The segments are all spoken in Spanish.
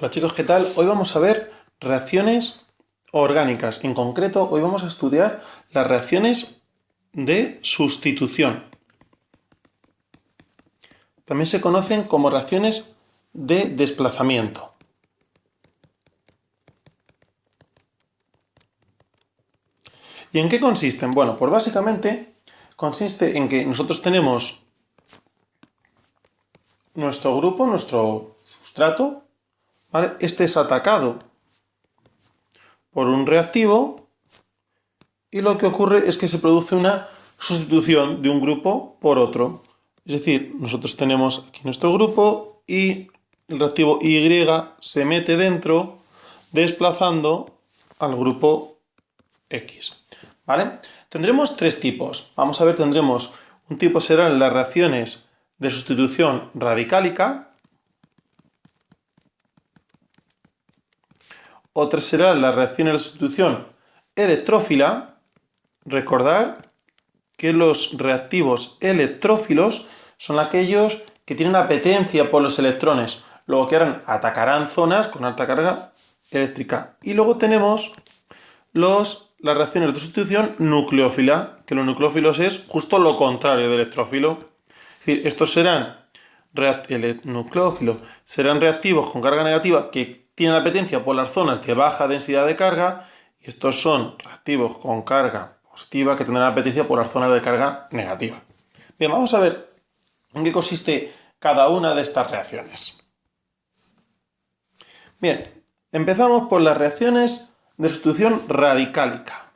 Hola chicos, ¿qué tal? Hoy vamos a ver reacciones orgánicas. En concreto, hoy vamos a estudiar las reacciones de sustitución. También se conocen como reacciones de desplazamiento. ¿Y en qué consisten? Bueno, pues básicamente consiste en que nosotros tenemos nuestro grupo, nuestro sustrato, ¿vale? Este es atacado por un reactivo y lo que ocurre es que se produce una sustitución de un grupo por otro. Es decir, nosotros tenemos aquí nuestro grupo y el reactivo Y se mete dentro desplazando al grupo X. ¿Vale? Tendremos tres tipos. Vamos a ver, tendremos un tipo serán las reacciones de sustitución radicálica, otra será las reacciones de sustitución electrófila. Recordar que los reactivos electrófilos son aquellos que tienen apetencia por los electrones, luego que atacarán zonas con alta carga eléctrica. Y luego tenemos las reacciones de sustitución nucleófila, que los nucleófilos es justo lo contrario del electrófilo. Es decir, estos nucleófilos serán reactivos con carga negativa que tienen apetencia por las zonas de baja densidad de carga, y estos son reactivos con carga positiva que tendrán apetencia por las zonas de carga negativa. Bien, vamos a ver en qué consiste cada una de estas reacciones. Bien, empezamos por las reacciones de sustitución radicálica.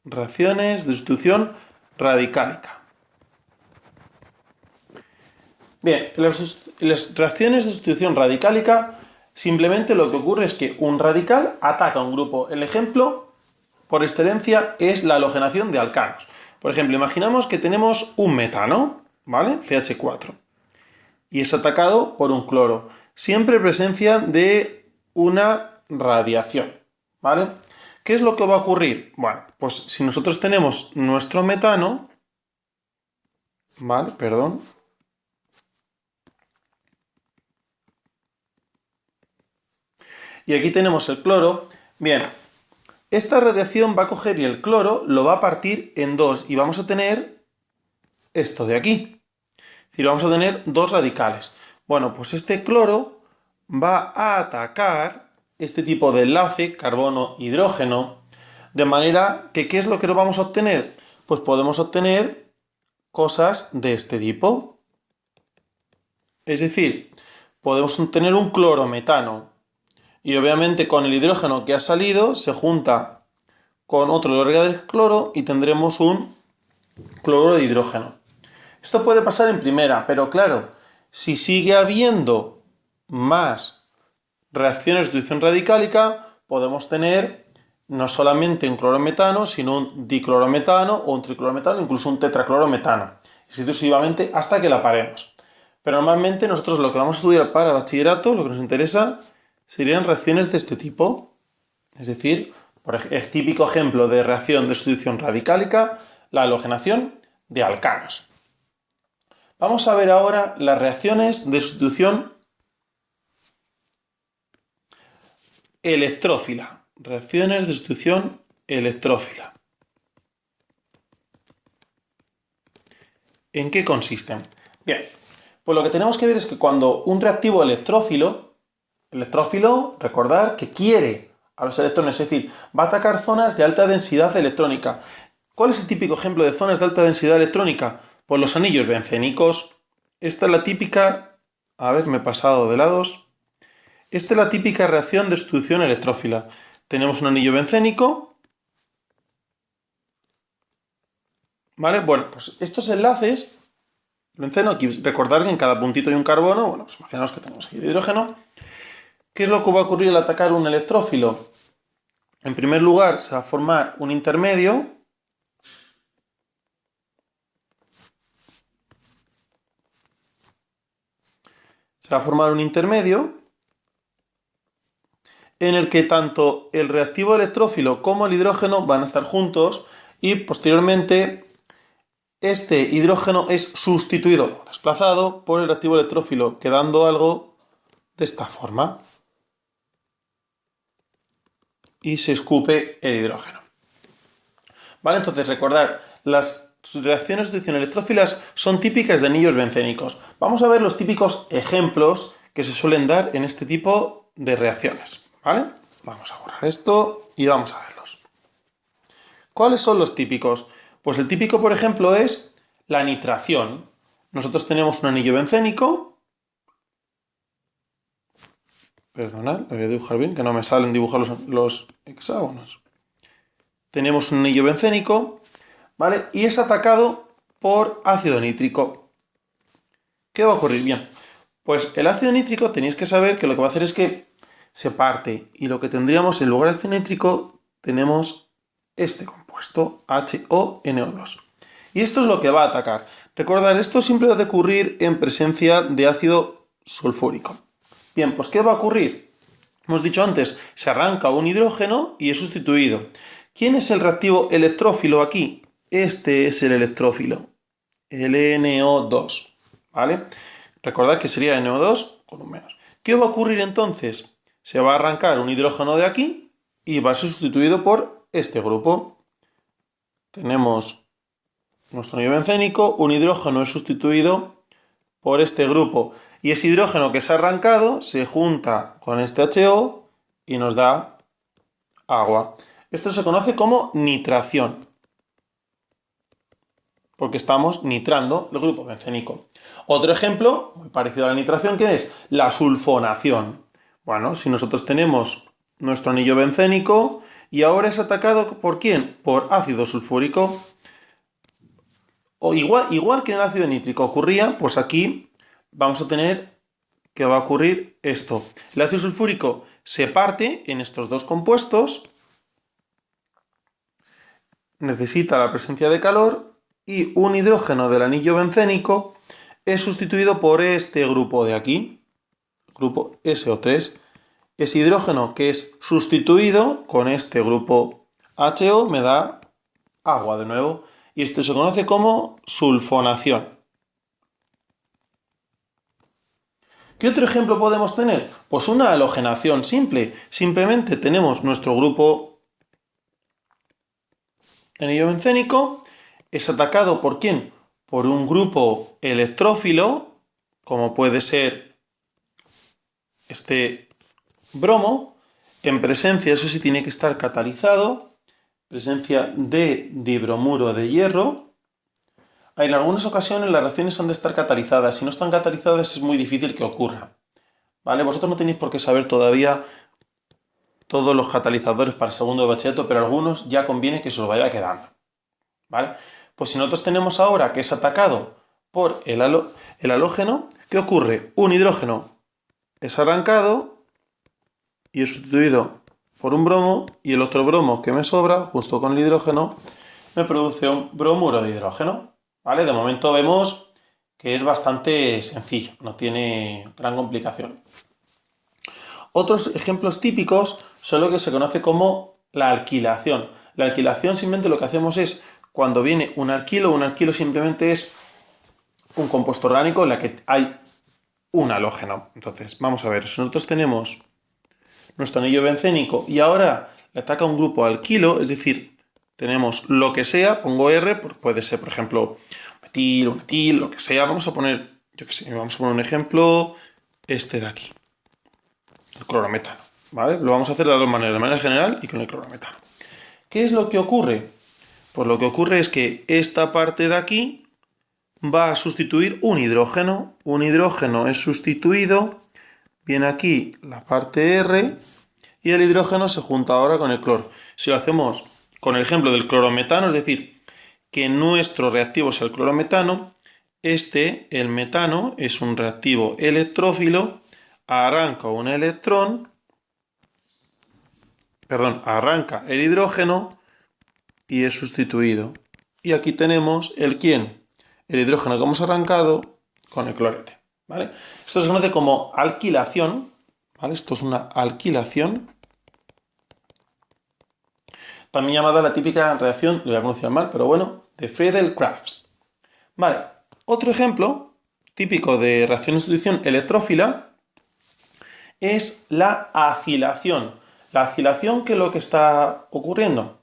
Reacciones de sustitución radicálica. Bien, las reacciones de sustitución radicálica simplemente lo que ocurre es que un radical ataca a un grupo. El ejemplo por excelencia es la halogenación de alcanos. Por ejemplo, imaginamos que tenemos un metano, ¿vale? CH4. Y es atacado por un cloro. Siempre presencia de una radiación, ¿vale? ¿Qué es lo que va a ocurrir? Bueno, pues si nosotros tenemos nuestro metano, ¿vale? Perdón. Y aquí tenemos el cloro. Bien, esta radiación va a coger y el cloro lo va a partir en dos y vamos a tener esto de aquí. Es decir, vamos a tener dos radicales. Bueno, pues este cloro va a atacar este tipo de enlace, carbono-hidrógeno, de manera que ¿qué es lo que vamos a obtener? Pues podemos obtener cosas de este tipo. Es decir, podemos obtener un clorometano. Y obviamente con el hidrógeno que ha salido se junta con otro de la del cloro y tendremos un cloruro de hidrógeno. Esto puede pasar en primera, pero claro, si sigue habiendo más reacciones de sustitución radicálica, podemos tener no solamente un clorometano, sino un diclorometano o un triclorometano, incluso un tetraclorometano, y sucesivamente hasta que la paremos. Pero normalmente nosotros lo que vamos a estudiar para bachillerato, lo que nos interesa, serían reacciones de este tipo. Es decir, el típico ejemplo de reacción de sustitución radicálica, la halogenación de alcanos. Vamos a ver ahora las reacciones de sustitución electrófila. Reacciones de sustitución electrófila. ¿En qué consisten? Bien, pues lo que tenemos que ver es que cuando un reactivo electrófilo, recordar que quiere a los electrones, es decir, va a atacar zonas de alta densidad electrónica. ¿Cuál es el típico ejemplo de zonas de alta densidad electrónica? Pues los anillos bencénicos. Esta es la típica... A ver, me he pasado de lados. Esta es la típica reacción de sustitución electrófila. Tenemos un anillo bencénico. ¿Vale? Bueno, pues estos enlaces... Benceno, aquí recordar que en cada puntito hay un carbono. Bueno, pues imaginaos que tenemos aquí el hidrógeno. ¿Qué es lo que va a ocurrir al atacar un electrófilo? En primer lugar, se va a formar un intermedio. Se va a formar un intermedio en el que tanto el reactivo electrófilo como el hidrógeno van a estar juntos y posteriormente este hidrógeno es sustituido, desplazado por el reactivo electrófilo, quedando algo de esta forma. y se escupe el hidrógeno. ¿Vale? Entonces, recordar, las reacciones de sustitución electrófilas son típicas de anillos bencénicos. Vamos a ver los típicos ejemplos que se suelen dar en este tipo de reacciones. ¿Vale? Vamos a borrar esto y vamos a verlos. ¿Cuáles son los típicos? Pues el típico, por ejemplo, es la nitración. Nosotros tenemos un anillo bencénico. Perdonad, lo voy a dibujar bien, que no me salen dibujar los hexágonos. Tenemos un anillo bencénico, ¿vale? Y es atacado por ácido nítrico. ¿Qué va a ocurrir? Bien, pues el ácido nítrico tenéis que saber que lo que va a hacer es que se parte, y lo que tendríamos en lugar de ácido nítrico tenemos este compuesto, HONO2. Y esto es lo que va a atacar. Recordad, esto siempre ha de ocurrir en presencia de ácido sulfúrico. Bien, pues ¿qué va a ocurrir? Hemos dicho antes, se arranca un hidrógeno y es sustituido. ¿Quién es el reactivo electrófilo aquí? Este es el electrófilo, el NO2, ¿vale? Recordad que sería NO2 con un menos. ¿Qué va a ocurrir entonces? Se va a arrancar un hidrógeno de aquí y va a ser sustituido por este grupo. Tenemos nuestro anillo bencénico, un hidrógeno es sustituido por este grupo. Y ese hidrógeno que se ha arrancado se junta con este HO y nos da agua. Esto se conoce como nitración, porque estamos nitrando el grupo bencénico. Otro ejemplo, muy parecido a la nitración, ¿qué es? La sulfonación. Bueno, si nosotros tenemos nuestro anillo bencénico y ahora es atacado ¿por quién? Por ácido sulfúrico. O igual que en el ácido nítrico ocurría, pues aquí vamos a tener que va a ocurrir esto. El ácido sulfúrico se parte en estos dos compuestos, necesita la presencia de calor y un hidrógeno del anillo bencénico es sustituido por este grupo de aquí, grupo SO3. Ese hidrógeno que es sustituido con este grupo HO me da agua de nuevo y esto se conoce como sulfonación. ¿Qué otro ejemplo podemos tener? Pues una halogenación simple. Simplemente tenemos nuestro grupo anillo bencénico, es atacado ¿por quién? Por un grupo electrófilo, como puede ser este bromo, en presencia, eso sí tiene que estar catalizado, presencia de dibromuro de hierro. En algunas ocasiones las reacciones han de estar catalizadas. Si no están catalizadas es muy difícil que ocurra. ¿Vale? Vosotros no tenéis por qué saber todavía todos los catalizadores para el segundo de bachillerato, pero algunos ya conviene que se os vaya quedando. ¿Vale? Pues si nosotros tenemos ahora que es atacado por el halógeno, ¿qué ocurre? Un hidrógeno es arrancado y es sustituido por un bromo, y el otro bromo que me sobra, justo con el hidrógeno, me produce un bromuro de hidrógeno. ¿Vale? De momento vemos que es bastante sencillo, no tiene gran complicación. Otros ejemplos típicos son lo que se conoce como la alquilación. La alquilación simplemente lo que hacemos es, cuando viene un alquilo simplemente es un compuesto orgánico en la que hay un halógeno. Entonces, vamos a ver, si nosotros tenemos nuestro anillo bencénico y ahora le ataca un grupo alquilo, es decir, tenemos lo que sea, pongo R, puede ser, por ejemplo, metil, un etil, lo que sea. Vamos a poner, vamos a poner un ejemplo, este de aquí, el clorometano, ¿vale? Lo vamos a hacer de dos maneras, de manera general y con el clorometano. ¿Qué es lo que ocurre? Pues lo que ocurre es que esta parte de aquí va a sustituir un hidrógeno. Un hidrógeno es sustituido, viene aquí la parte R y el hidrógeno se junta ahora con el cloro. Si lo hacemos con el ejemplo del clorometano, es decir, que nuestro reactivo es el clorometano, el metano, es un reactivo electrófilo, arranca el hidrógeno y es sustituido. Y aquí tenemos el hidrógeno que hemos arrancado con el clorete, ¿vale? Esto se conoce como alquilación, ¿vale? Esto es una alquilación, también llamada la típica reacción, lo voy a pronunciar mal, pero bueno, de Friedel-Crafts. Vale, otro ejemplo típico de reacción de sustitución electrófila es la acilación. La acilación, ¿qué es lo que está ocurriendo?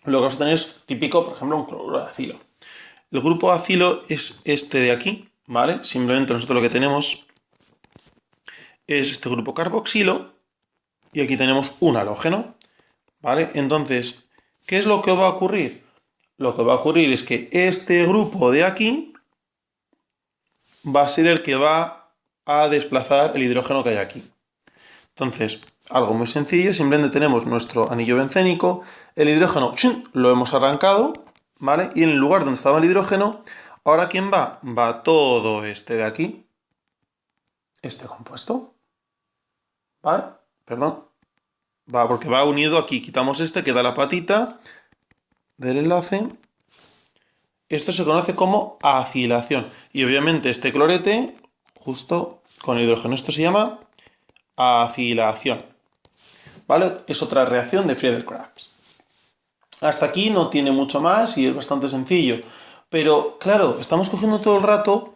Lo que vamos a tener es típico, por ejemplo, un cloruro de acilo. El grupo acilo es este de aquí, ¿vale? Simplemente nosotros lo que tenemos es este grupo carboxilo y aquí tenemos un halógeno, ¿vale? Entonces, ¿qué es lo que va a ocurrir? Lo que va a ocurrir es que este grupo de aquí va a ser el que va a desplazar el hidrógeno que hay aquí. Entonces, algo muy sencillo, simplemente tenemos nuestro anillo bencénico, el hidrógeno lo hemos arrancado, ¿vale? Y en el lugar donde estaba el hidrógeno, ahora ¿quién va? Va todo este de aquí, este compuesto, ¿vale? Perdón, va porque va unido aquí, quitamos este, queda la patita del enlace. Esto se conoce como acilación. Y obviamente este clorete, justo con hidrógeno, esto se llama acilación. ¿Vale? Es otra reacción de Friedel-Crafts. Hasta aquí no tiene mucho más y es bastante sencillo. Pero claro, estamos cogiendo todo el rato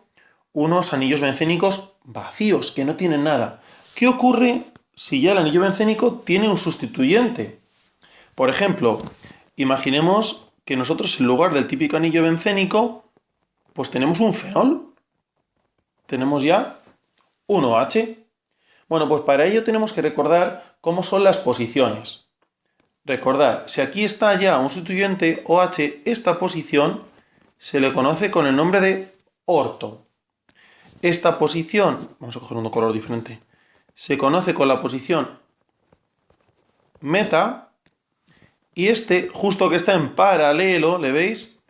unos anillos bencénicos vacíos, que no tienen nada. ¿Qué ocurre si ya el anillo bencénico tiene un sustituyente? Por ejemplo, imaginemos que nosotros en lugar del típico anillo bencénico, pues tenemos un fenol. Tenemos ya un OH. Bueno, pues para ello tenemos que recordar cómo son las posiciones. Recordad, si aquí está ya un sustituyente OH, esta posición se le conoce con el nombre de orto. Esta posición, vamos a coger un color diferente, se conoce con la posición meta y este, justo que está en paralelo, ¿le veis?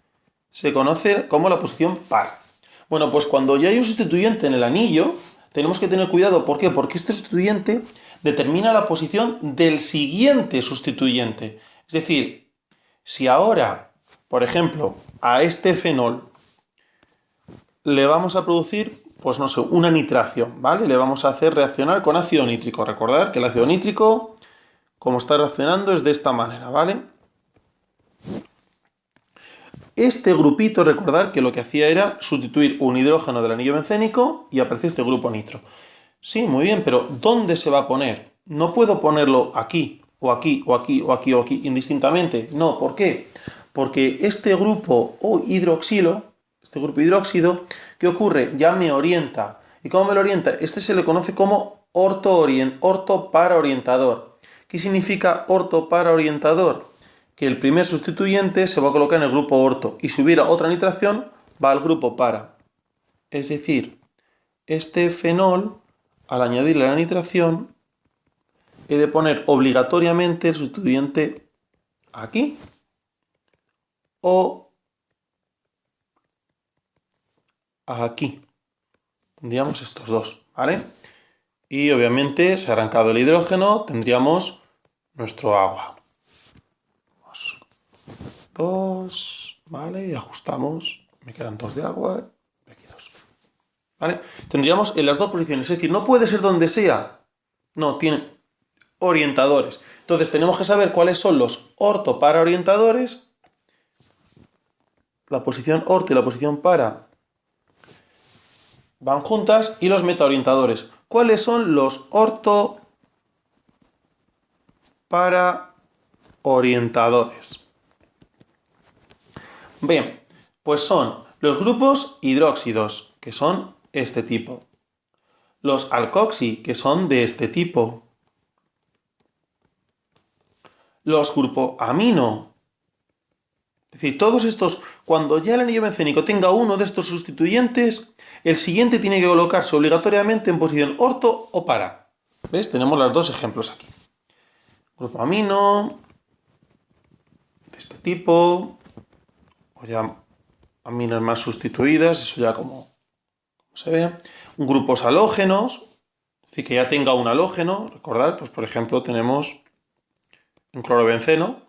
Se conoce como la posición par. Bueno, pues cuando ya hay un sustituyente en el anillo, tenemos que tener cuidado. ¿Por qué? Porque este sustituyente determina la posición del siguiente sustituyente. Es decir, si ahora, por ejemplo, a este fenol le vamos a producir, pues no sé, una nitración, ¿vale? Le vamos a hacer reaccionar con ácido nítrico. Recordad que el ácido nítrico, como está reaccionando, es de esta manera, ¿vale? Este grupito, recordad que lo que hacía era sustituir un hidrógeno del anillo bencénico y aparece este grupo nitro. Sí, muy bien, pero ¿dónde se va a poner? No puedo ponerlo aquí, o aquí, o aquí, o aquí, o aquí, indistintamente. No, ¿por qué? Porque este grupo o hidroxilo, este grupo hidróxido, ¿qué ocurre? Ya me orienta. ¿Y cómo me lo orienta? Este se le conoce como orto para orientador. ¿Qué significa orto para orientador? Que el primer sustituyente se va a colocar en el grupo orto y si hubiera otra nitración va al grupo para. Es decir, este fenol, al añadirle la nitración, he de poner obligatoriamente el sustituyente aquí o aquí. Tendríamos estos dos, ¿vale? Y obviamente, se ha arrancado el hidrógeno, tendríamos nuestro agua. Dos, ¿vale? Y ajustamos. Me quedan dos de agua. Aquí dos. ¿Vale? Tendríamos en las dos posiciones. Es decir, no puede ser donde sea. No, tiene orientadores. Entonces tenemos que saber cuáles son los orto para orientadores. La posición orto y la posición para van juntas. Y los metaorientadores. ¿Cuáles son los orto para orientadores? Bien, pues son los grupos hidróxidos, que son este tipo. Los alcoxi, que son de este tipo. Los grupoamino. Es decir, todos estos, cuando ya el anillo bencénico tenga uno de estos sustituyentes, el siguiente tiene que colocarse obligatoriamente en posición orto o para. ¿Ves? Tenemos los dos ejemplos aquí. Grupoamino, de este tipo, o ya aminas más sustituidas, eso ya como se ve. Grupos halógenos, es decir, que ya tenga un halógeno, recordad, pues por ejemplo tenemos un clorobenceno,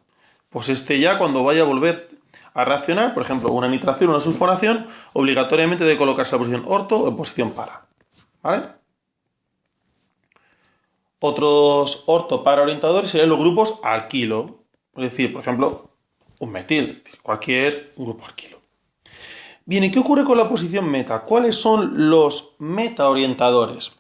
pues este ya cuando vaya a volver a reaccionar, por ejemplo, una nitración o una sulfonación, obligatoriamente debe colocarse en posición orto o en posición para. ¿Vale? Otros orto para orientadores serían los grupos alquilo, es decir, por ejemplo, un metil, cualquier grupo alquilo. Bien, ¿y qué ocurre con la posición meta? ¿Cuáles son los metaorientadores?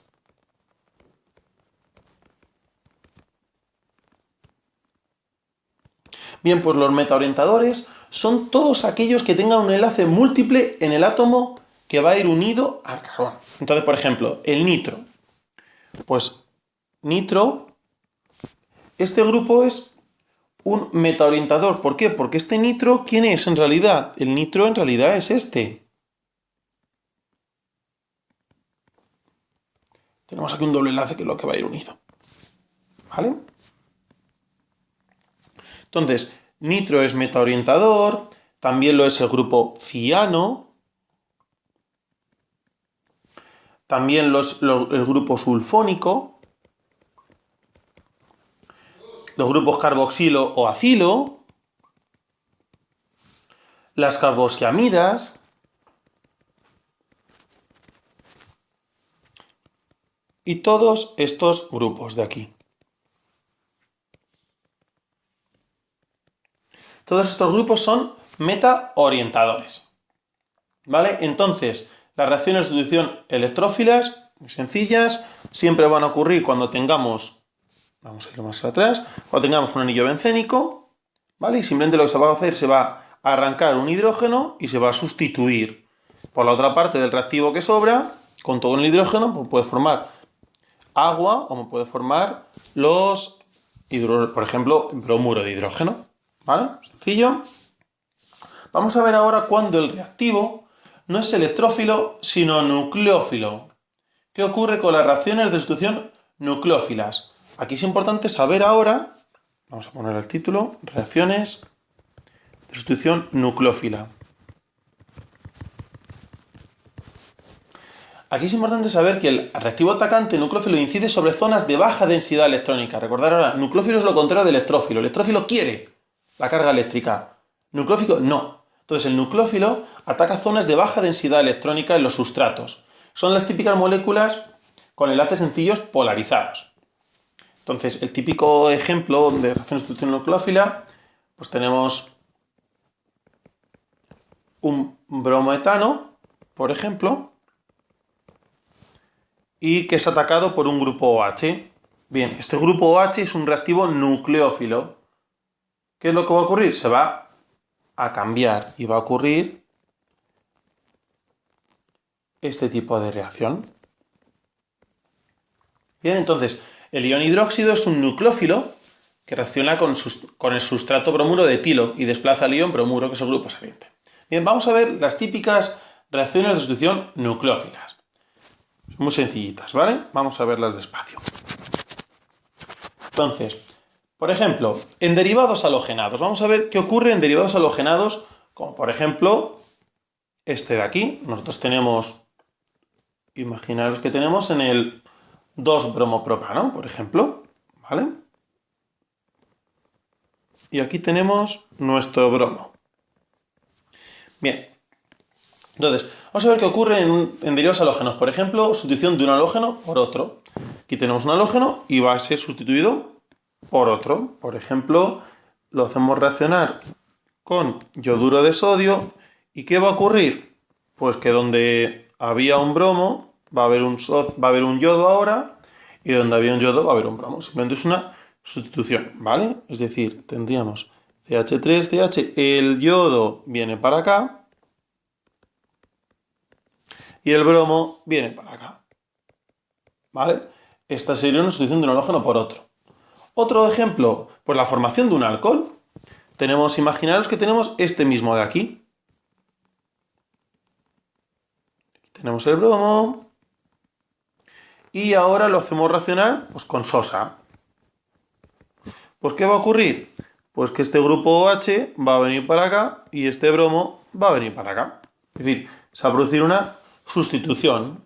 Bien, pues los metaorientadores son todos aquellos que tengan un enlace múltiple en el átomo que va a ir unido al carbono. Entonces, por ejemplo, el nitro. Pues nitro, este grupo es un metaorientador. ¿Por qué? Porque este nitro, ¿quién es en realidad? El nitro en realidad es este. Tenemos aquí un doble enlace que es lo que va a ir unido. ¿Vale? Entonces, nitro es metaorientador, también lo es el grupo ciano, también el grupo sulfónico, los grupos carboxilo o acilo, las carboxiamidas y todos estos grupos de aquí. Todos estos grupos son metaorientadores. ¿Vale? Entonces, las reacciones de sustitución electrófilas, muy sencillas, siempre van a ocurrir cuando tengamos, vamos a ir más atrás, cuando tengamos un anillo bencénico, ¿vale? Y simplemente lo que se va a hacer, se va a arrancar un hidrógeno y se va a sustituir por la otra parte del reactivo que sobra, con todo el hidrógeno, pues puede formar agua o me puede formar por ejemplo, bromuro de hidrógeno, ¿vale? Sencillo. Vamos a ver ahora cuando el reactivo no es electrófilo, sino nucleófilo. ¿Qué ocurre con las reacciones de sustitución nucleófilas? Aquí es importante saber ahora, vamos a poner el título, reacciones de sustitución nucleófila. Aquí es importante saber que el reactivo atacante nucleófilo incide sobre zonas de baja densidad electrónica. Recordad ahora, nucleófilo es lo contrario de electrófilo. Electrófilo quiere la carga eléctrica. Nucleófilo no. Entonces el nucleófilo ataca zonas de baja densidad electrónica en los sustratos. Son las típicas moléculas con enlaces sencillos polarizados. Entonces el típico ejemplo de reacción de sustitución nucleófila, pues tenemos un bromoetano, por ejemplo, y que es atacado por un grupo OH. Bien, este grupo OH es un reactivo nucleófilo. ¿Qué es lo que va a ocurrir? Se va a cambiar y va a ocurrir este tipo de reacción. Bien, entonces, el ion hidróxido es un nucleófilo que reacciona con el sustrato bromuro de etilo y desplaza el ion bromuro, que es el grupo saliente. Bien, vamos a ver las típicas reacciones de sustitución nucleófilas. Muy sencillitas, ¿vale? Vamos a verlas despacio. Entonces, por ejemplo, en derivados halogenados. Vamos a ver qué ocurre en derivados halogenados, como por ejemplo este de aquí. Nosotros tenemos, imaginaros que tenemos en el 2-bromopropano, por ejemplo, ¿vale? Y aquí tenemos nuestro bromo. Bien. Entonces, vamos a ver qué ocurre en derivados halógenos. Por ejemplo, sustitución de un halógeno por otro. Aquí tenemos un halógeno y va a ser sustituido por otro. Por ejemplo, lo hacemos reaccionar con yoduro de sodio. ¿Y qué va a ocurrir? Pues que donde había un bromo va a haber un yodo ahora, y donde había un yodo va a haber un bromo. Simplemente es una sustitución, ¿vale? Es decir, tendríamos CH3CH, el yodo viene para acá, y el bromo viene para acá. ¿Vale? Esta sería una sustitución de un halógeno por otro. Otro ejemplo, pues la formación de un alcohol. Imaginaros que tenemos este mismo de aquí. Tenemos el bromo. Y ahora lo hacemos reaccionar pues, con sosa. Pues ¿qué va a ocurrir? Pues que este grupo OH va a venir para acá y este bromo va a venir para acá. Es decir, se va a producir una sustitución.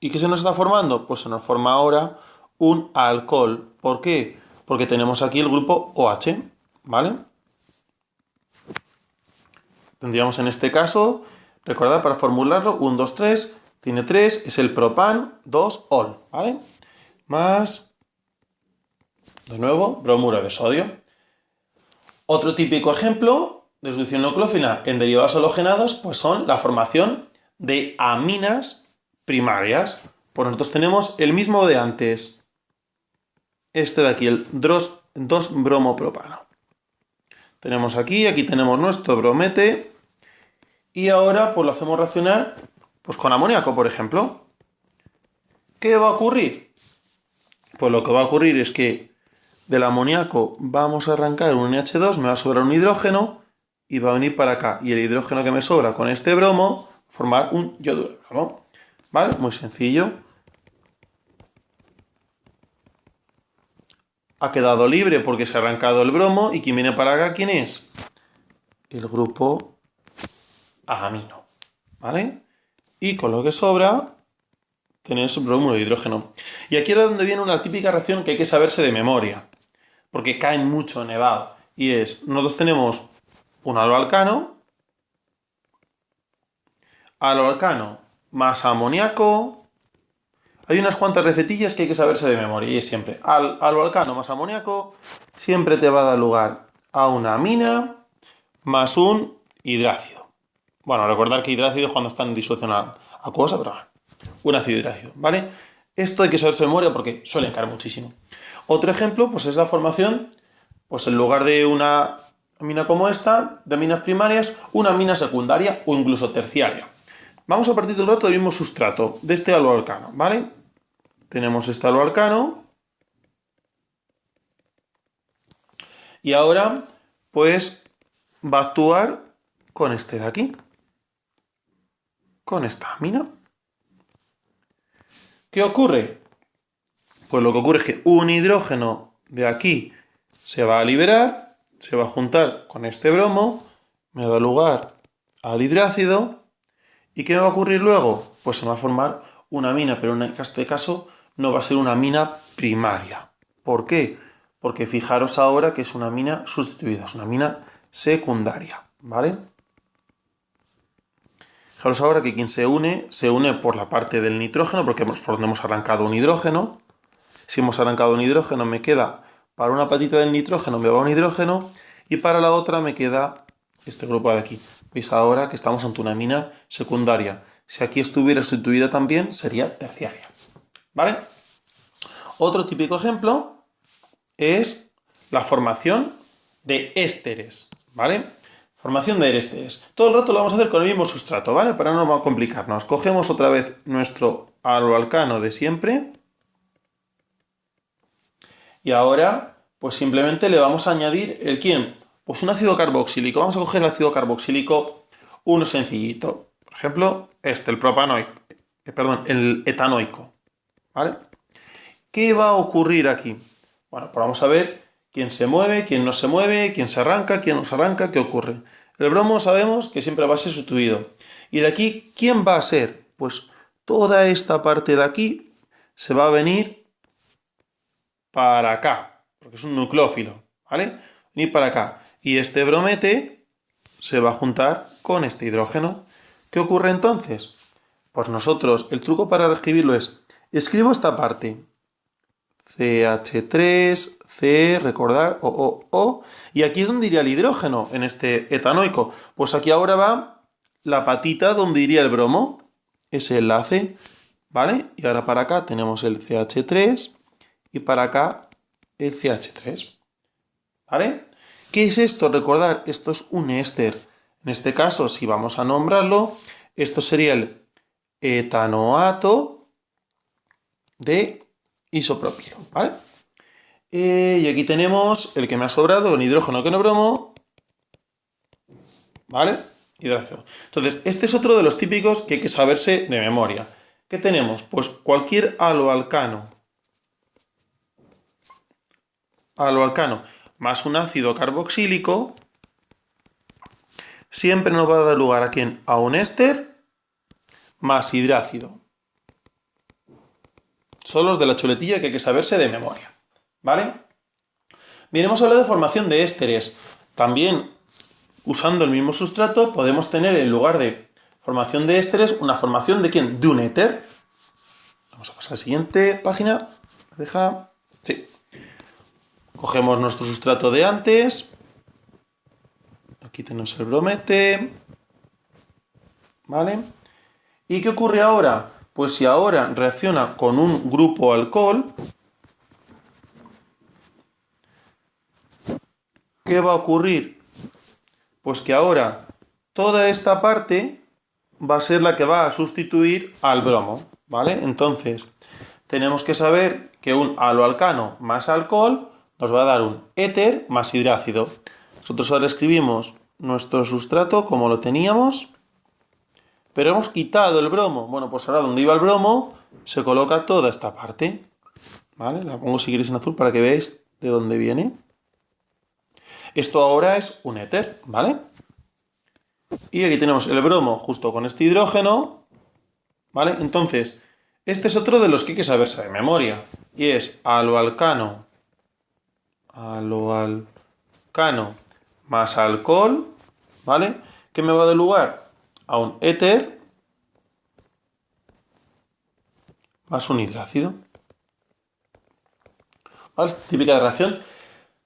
¿Y qué se nos está formando? Pues se nos forma ahora un alcohol. ¿Por qué? Porque tenemos aquí el grupo OH, ¿vale? Tendríamos en este caso, recordad para formularlo, 1, 2, 3, tiene 3, es el propan 2-ol, ¿vale? Más, de nuevo, bromuro de sodio. Otro típico ejemplo de sustitución nucleófila en derivados halogenados, pues son la formación de aminas primarias. Pues nosotros tenemos el mismo de antes. Este de aquí, el 2-bromopropano. Tenemos aquí tenemos nuestro bromete. Y ahora pues lo hacemos reaccionar pues, con amoníaco, por ejemplo. ¿Qué va a ocurrir? Pues lo que va a ocurrir es que del amoníaco vamos a arrancar un NH2, me va a sobrar un hidrógeno y va a venir para acá. Y el hidrógeno que me sobra con este bromo, formar un yoduro de bromo. ¿Vale? Muy sencillo. Ha quedado libre porque se ha arrancado el bromo. ¿Y quien viene para acá? ¿Quién es? El grupo amino. ¿Vale? Y con lo que sobra, tenéis bromuro de hidrógeno. Y aquí es donde viene una típica reacción que hay que saberse de memoria. Porque caen mucho nevado. Y es, nosotros tenemos un aloalcano más amoníaco. Hay unas cuantas recetillas que hay que saberse de memoria. Y es siempre, aloalcano más amoníaco siempre te va a dar lugar a una amina más un hidrácido. Bueno, recordar que hidrácido es cuando está en disolución acuosa, pero un ácido hidrácido, ¿vale? Esto hay que saberse de memoria porque suelen caer muchísimo. Otro ejemplo, pues es la formación, pues en lugar de una amina como esta, de aminas primarias, una amina secundaria o incluso terciaria. Vamos a partir del rato del mismo sustrato, de este aloalcano, ¿vale? Tenemos este aloalcano. Y ahora, pues, va a actuar con este de aquí. Con esta amina. ¿Qué ocurre? Pues lo que ocurre es que un hidrógeno de aquí se va a liberar, se va a juntar con este bromo, me da lugar al hidrácido. ¿Y qué me va a ocurrir luego? Pues se va a formar una amina, pero en este caso no va a ser una amina primaria. ¿Por qué? Porque fijaros ahora que es una amina sustituida, es una amina secundaria, ¿vale? Fijaros ahora que quien se une por la parte del nitrógeno, porque por donde hemos arrancado un hidrógeno. Si hemos arrancado un hidrógeno, me queda para una patita del nitrógeno, me va un hidrógeno, y para la otra me queda este grupo de aquí. Veis ahora que estamos ante una amina secundaria. Si aquí estuviera sustituida también, sería terciaria. ¿Vale? Otro típico ejemplo es la formación de ésteres. ¿Vale? Formación de ésteres. Todo el rato lo vamos a hacer con el mismo sustrato, ¿vale? Para no complicarnos. Cogemos otra vez nuestro aloalcano de siempre. Y ahora, pues simplemente le vamos a añadir ¿el quién? Pues un ácido carboxílico. Vamos a coger el ácido carboxílico, uno sencillito. Por ejemplo, el etanoico. ¿Vale? ¿Qué va a ocurrir aquí? Bueno, pues vamos a ver quién se mueve, quién no se mueve, quién se arranca, quién no se arranca, qué ocurre. El bromo sabemos que siempre va a ser sustituido. Y de aquí, ¿quién va a ser? Pues toda esta parte de aquí se va a venir para acá, porque es un nucleófilo, ¿vale? Venir para acá. Y este bromete se va a juntar con este hidrógeno. ¿Qué ocurre entonces? Pues nosotros, el truco para escribirlo es, escribo esta parte, CH3, C, recordar, O, y aquí es donde iría el hidrógeno, en este etanoico. Pues aquí ahora va la patita donde iría el bromo, ese enlace, ¿vale? Y ahora para acá tenemos el CH3 y para acá el CH3, ¿vale? ¿Qué es esto? Recordar, esto es un éster. En este caso, si vamos a nombrarlo, esto sería el etanoato de isopropilo, ¿vale? Y aquí tenemos el que me ha sobrado, un hidrógeno que no bromo, ¿vale? Hidrácido. Entonces, este es otro de los típicos que hay que saberse de memoria. ¿Qué tenemos? Pues cualquier aloalcano más un ácido carboxílico siempre nos va a dar lugar ¿a quién? A un éster más hidrácido. Son los de la chuletilla que hay que saberse de memoria, ¿vale? Bien, hemos hablado de formación de ésteres. También, usando el mismo sustrato, podemos tener en lugar de formación de ésteres, una formación de ¿quién? De un éter. Vamos a pasar a la siguiente página. Deja. Sí. Cogemos nuestro sustrato de antes. Aquí tenemos el bromete. ¿Vale? ¿Y qué ocurre ahora? Pues si ahora reacciona con un grupo alcohol, ¿qué va a ocurrir? Pues que ahora toda esta parte va a ser la que va a sustituir al bromo, ¿vale? Entonces, tenemos que saber que un haloalcano más alcohol nos va a dar un éter más hidrácido. Nosotros ahora escribimos nuestro sustrato como lo teníamos, pero hemos quitado el bromo. Bueno, pues ahora donde iba el bromo se coloca toda esta parte, ¿vale? La pongo si queréis en azul para que veáis de dónde viene. Esto ahora es un éter, ¿vale? Y aquí tenemos el bromo justo con este hidrógeno, ¿vale? Entonces, este es otro de los que hay que saberse de memoria. Y es haloalcano más alcohol, ¿vale? Que me va a dar lugar a un éter más un hidrácido. ¿Vale? Esta típica reacción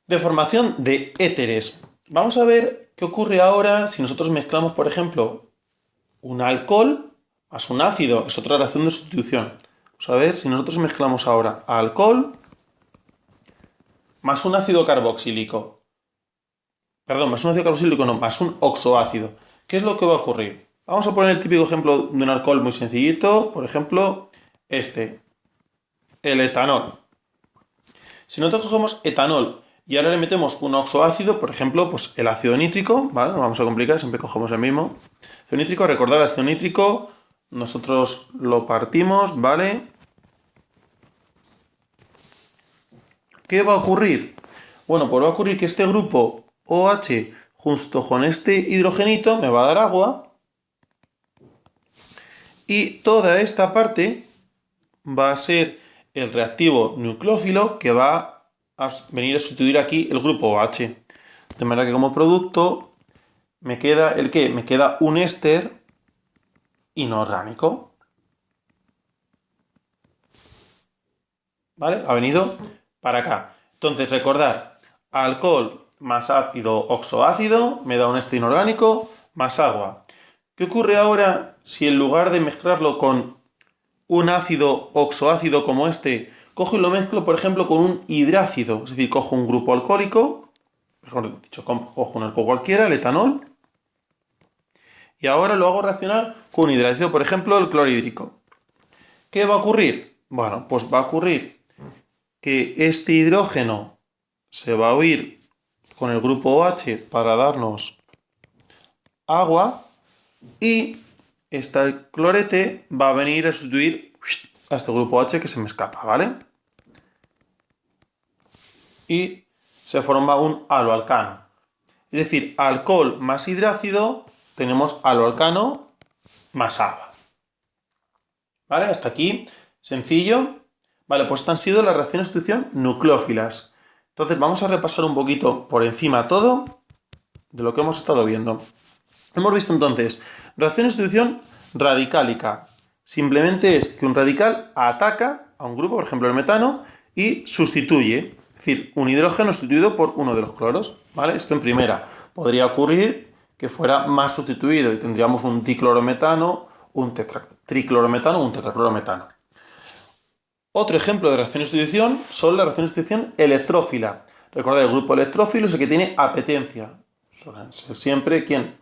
de formación de éteres. Vamos a ver qué ocurre ahora si nosotros mezclamos, por ejemplo, un alcohol más un ácido. Es otra reacción de sustitución. Vamos a ver si nosotros mezclamos ahora alcohol más un ácido carboxílico. Perdón, más un ácido carboxílico no, más un oxoácido. ¿Qué es lo que va a ocurrir? Vamos a poner el típico ejemplo de un alcohol muy sencillito. Por ejemplo, el etanol. Si nosotros cogemos etanol y ahora le metemos un oxoácido, por ejemplo, pues el ácido nítrico, ¿vale? No vamos a complicar, siempre cogemos el mismo. Ácido nítrico, recordad, el ácido nítrico, nosotros lo partimos, ¿vale? ¿Qué va a ocurrir? Bueno, pues va a ocurrir que este grupo OH junto con este hidrogenito me va a dar agua y toda esta parte va a ser el reactivo nucleófilo que va a venir a sustituir aquí el grupo OH. De manera que como producto me queda ¿el qué? Me queda un éster inorgánico. ¿Vale? Ha venido para acá. Entonces, recordad, alcohol más ácido oxoácido me da un éster inorgánico más agua. ¿Qué ocurre ahora si en lugar de mezclarlo con un ácido oxoácido como este, cojo y lo mezclo, por ejemplo, con un hidrácido? Es decir, cojo un grupo alcohólico, mejor dicho, cojo un alcohol cualquiera, el etanol, y ahora lo hago reaccionar con un hidrácido, por ejemplo, el clorhídrico. ¿Qué va a ocurrir? Bueno, pues va a ocurrir que este hidrógeno se va a unir con el grupo OH para darnos agua y este clorete va a venir a sustituir a este grupo OH que se me escapa, ¿vale? Y se forma un haloalcano. Es decir, alcohol más hidrácido, tenemos haloalcano más agua. ¿Vale? Hasta aquí, sencillo. Vale, pues estas han sido las reacciones de sustitución nucleófilas. Entonces vamos a repasar un poquito por encima todo de lo que hemos estado viendo. Hemos visto entonces reacción de sustitución radicálica. Simplemente es que un radical ataca a un grupo, por ejemplo el metano, y sustituye. Es decir, un hidrógeno sustituido por uno de los cloros. ¿Vale? Esto en primera. Podría ocurrir que fuera más sustituido y tendríamos un diclorometano, un triclorometano o un tetraclorometano. Otro ejemplo de reacción de sustitución son las reacciones de sustitución electrófila. Recordad, el grupo electrófilo es el que tiene apetencia. Suelen ser siempre que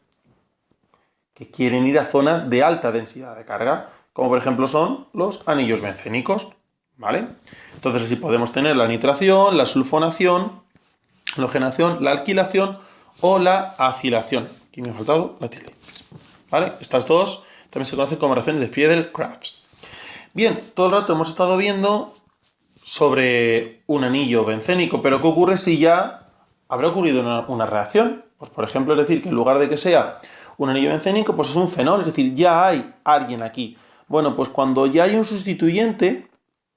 quieren ir a zonas de alta densidad de carga, como por ejemplo son los anillos bencénicos, ¿vale? Entonces así podemos tener la nitración, la sulfonación, la halogenación, la alquilación o la acilación. Aquí me ha faltado la tilde, ¿vale? Estas dos también se conocen como reacciones de Friedel-Crafts. Bien, todo el rato hemos estado viendo sobre un anillo bencénico, pero ¿qué ocurre si ya habrá ocurrido una reacción? Pues por ejemplo, es decir, que en lugar de que sea un anillo bencénico, pues es un fenol, es decir, ya hay alguien aquí. Bueno, pues cuando ya hay un sustituyente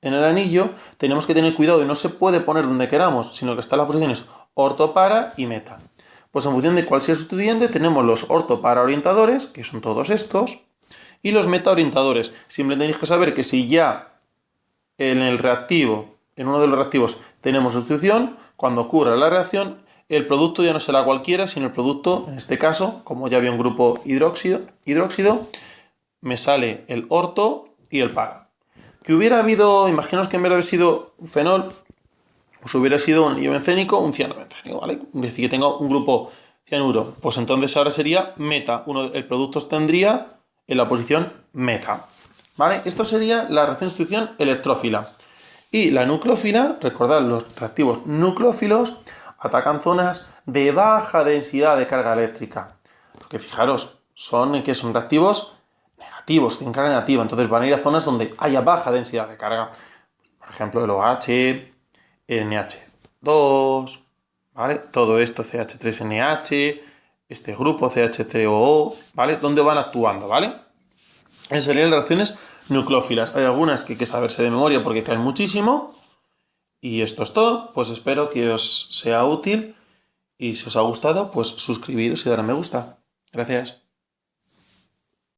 en el anillo, tenemos que tener cuidado y no se puede poner donde queramos, sino que están las posiciones orto, para y meta. Pues en función de cuál sea el sustituyente, tenemos los orto para orientadores, que son todos estos, y los meta orientadores. Siempre tenéis que saber que si ya en el reactivo, en uno de los reactivos, tenemos sustitución, cuando ocurra la reacción, el producto ya no será cualquiera, sino el producto, en este caso, como ya había un grupo hidróxido, me sale el orto y el para. Que hubiera habido, imaginaos que en vez de haber sido un fenol, pues hubiera sido un anillo bencénico, un cianobencénico, ¿vale? Es decir, que tenga un grupo cianuro. Pues entonces ahora sería meta. El producto tendría en la posición meta. ¿Vale? Esto sería la reacción de sustitución electrófila. Y la nucleófila, recordad, los reactivos nucleófilos atacan zonas de baja densidad de carga eléctrica. Porque fijaros, son reactivos negativos, tienen carga negativa. Entonces van a ir a zonas donde haya baja densidad de carga. Por ejemplo, el OH, el NH2, ¿vale? Todo esto, CH3NH, este grupo CH3OO, ¿vale? ¿Dónde van actuando, ¿vale? Esas serían las reacciones nucleófilas. Hay algunas que hay que saberse de memoria porque caen muchísimo. Y esto es todo. Pues espero que os sea útil. Y si os ha gustado, pues suscribiros y dar a me gusta. Gracias.